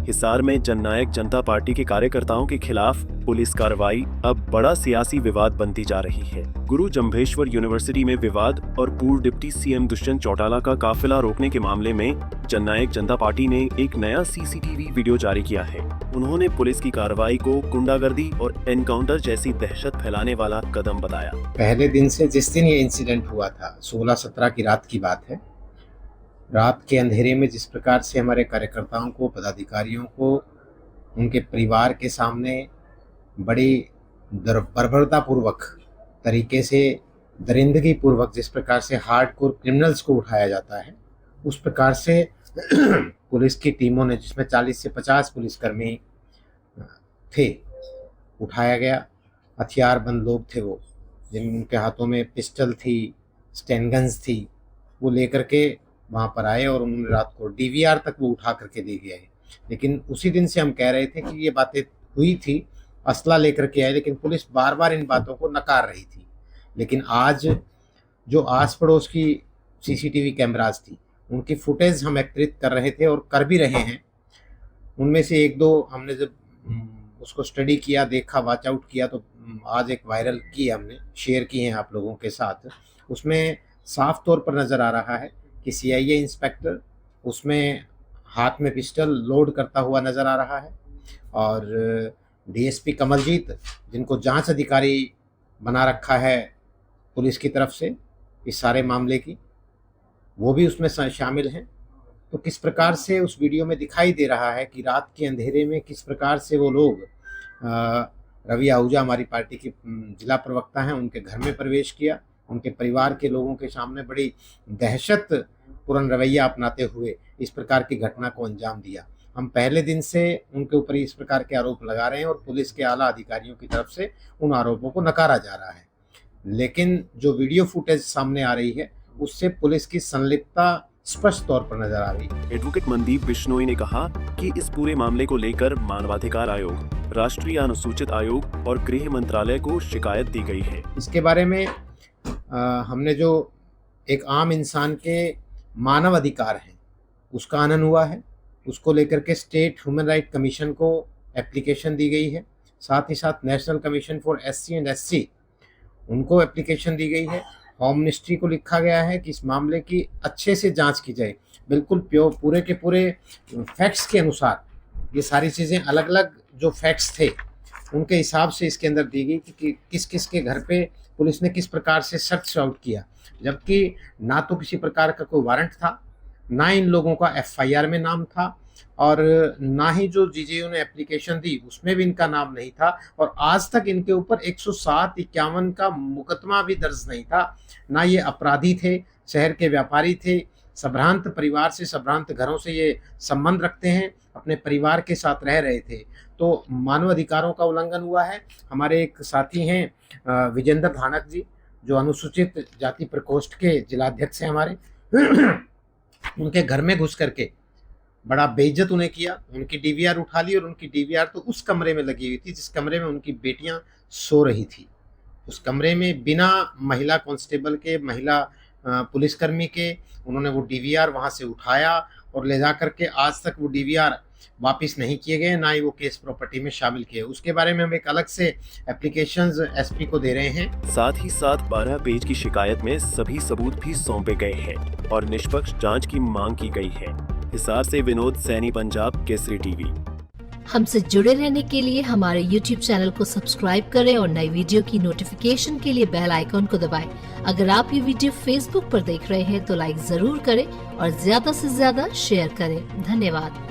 हिसार में जननायक जनता पार्टी के कार्यकर्ताओं के खिलाफ पुलिस कार्रवाई अब बड़ा सियासी विवाद बनती जा रही है। गुरु जम्भेश्वर यूनिवर्सिटी में विवाद और पूर्व डिप्टी सीएम दुष्यंत चौटाला का काफिला रोकने के मामले में जननायक जनता पार्टी ने एक नया सीसीटीवी वीडियो जारी किया है। उन्होंने पुलिस की कार्रवाई को गुंडागर्दी और एनकाउंटर जैसी दहशत फैलाने वाला कदम बताया। पहले दिन से जिस दिन ये इंसिडेंट हुआ था, 16-17 की रात की बात है, रात के अंधेरे में जिस प्रकार से हमारे कार्यकर्ताओं को, पदाधिकारियों को, उनके परिवार के सामने बड़ी बर्बरतापूर्वक तरीके से, दरिंदगी पूर्वक जिस प्रकार से हार्डकोर क्रिमिनल्स को उठाया जाता है, उस प्रकार से पुलिस की टीमों ने, जिसमें 40 से 50 पुलिसकर्मी थे, उठाया गया। हथियारबंद लोग थे वो, जिनके हाथों में पिस्टल थी, स्टेनगन्स थी, वो लेकर के वहाँ पर आए और उन्होंने रात को डीवीआर तक वो उठा करके दे गए। लेकिन उसी दिन से हम कह रहे थे कि ये बातें हुई थी, असला लेकर के आए, लेकिन पुलिस बार बार इन बातों को नकार रही थी। लेकिन आज जो आस पड़ोस की सीसीटीवी कैमरास थी, उनकी फुटेज हम एकत्रित कर रहे थे और कर भी रहे हैं। उनमें से एक दो हमने जब उसको स्टडी किया, देखा, वॉच आउट किया, तो आज एक वायरल की हमने, शेयर की हैं आप लोगों के साथ। उसमें साफ तौर पर नज़र आ रहा है कि सीआईए इंस्पेक्टर उसमें हाथ में पिस्टल लोड करता हुआ नज़र आ रहा है, और डीएसपी कमलजीत, जिनको जांच अधिकारी बना रखा है पुलिस की तरफ से इस सारे मामले की, वो भी उसमें शामिल हैं। तो किस प्रकार से उस वीडियो में दिखाई दे रहा है कि रात के अंधेरे में किस प्रकार से वो लोग, रवि आहूजा हमारी पार्टी की जिला प्रवक्ता हैं, उनके घर में प्रवेश किया, उनके परिवार के लोगों के सामने बड़ी दहशत पूर्ण रवैया अपनाते हुए इस प्रकार की घटना को अंजाम दिया। हम पहले दिन से उनके ऊपर इस प्रकार के आरोप लगा रहे हैं और पुलिस के आला अधिकारियों की तरफ से उन आरोपों को नकारा जा रहा है। लेकिन जो वीडियो फुटेज सामने आ रही है, उससे पुलिस की संलिप्तता स्पष्ट तौर पर नजर आ रही है। एडवोकेट मनदीप बिश्नोई ने कहा कि इस पूरे मामले को लेकर मानवाधिकार आयोग, राष्ट्रीय अनुसूचित आयोग और गृह मंत्रालय को शिकायत दी गई है। इसके बारे में हमने जो एक आम इंसान के मानव अधिकार हैं उसका आनन हुआ है, उसको लेकर के स्टेट ह्यूमन राइट कमीशन को एप्लीकेशन दी गई है। साथ ही साथ national commission for SC and ST, उनको एप्लीकेशन दी गई है। होम मिनिस्ट्री को लिखा गया है कि इस मामले की अच्छे से जांच की जाए, बिल्कुल पूरे के पूरे फैक्ट्स के अनुसार। ये सारी चीज़ें अलग अलग जो फैक्ट्स थे उनके हिसाब से इसके अंदर दी गई कि किस किस के घर पे पुलिस ने किस प्रकार से सर्च आउट किया, जबकि ना तो किसी प्रकार का कोई वारंट था, ना इन लोगों का एफआईआर में नाम था, और ना ही जो जीजेयू ने एप्लीकेशन दी उसमें भी इनका नाम नहीं था, और आज तक इनके ऊपर 107-51 का मुकदमा भी दर्ज नहीं था। ना ये अपराधी थे, शहर के व्यापारी थे, संभ्रांत परिवार से, संभ्रांत घरों से ये संबंध रखते हैं, अपने परिवार के साथ रह रहे थे। तो मानव अधिकारों का उल्लंघन हुआ है। हमारे एक साथी हैं विजेंद्र धानक जी, जो अनुसूचित जाति प्रकोष्ठ के जिलाध्यक्ष हैं हमारे, उनके घर में घुस करके बड़ा बेइज्जत उन्हें किया, उनकी डीवीआर उठा ली, और उनकी डीवीआर तो उस कमरे में लगी हुई थी जिस कमरे में उनकी बेटियां सो रही थी। उस कमरे में बिना महिला कांस्टेबल के, महिला पुलिसकर्मी के, उन्होंने वो डीवीआर वहां से उठाया और ले जा करके आज तक वो डीवीआर वापिस नहीं किए गए, ना ही वो केस प्रॉपर्टी में शामिल किए। उसके बारे में हम एक अलग से एप्लीकेशंस एसपी को दे रहे हैं। साथ ही साथ 12 पेज की शिकायत में सभी सबूत भी सौंपे गए हैं और निष्पक्ष जांच की मांग की गई है। हिसार से विनोद सैनी, पंजाब केसरी टीवी। हमसे जुड़े रहने के लिए हमारे YouTube चैनल को सब्सक्राइब करें और नई वीडियो की नोटिफिकेशन के लिए बेल आइकॉन को दबाएं। अगर आप ये वीडियो Facebook पर देख रहे हैं तो लाइक जरूर करें और ज्यादा से ज्यादा शेयर करें। धन्यवाद।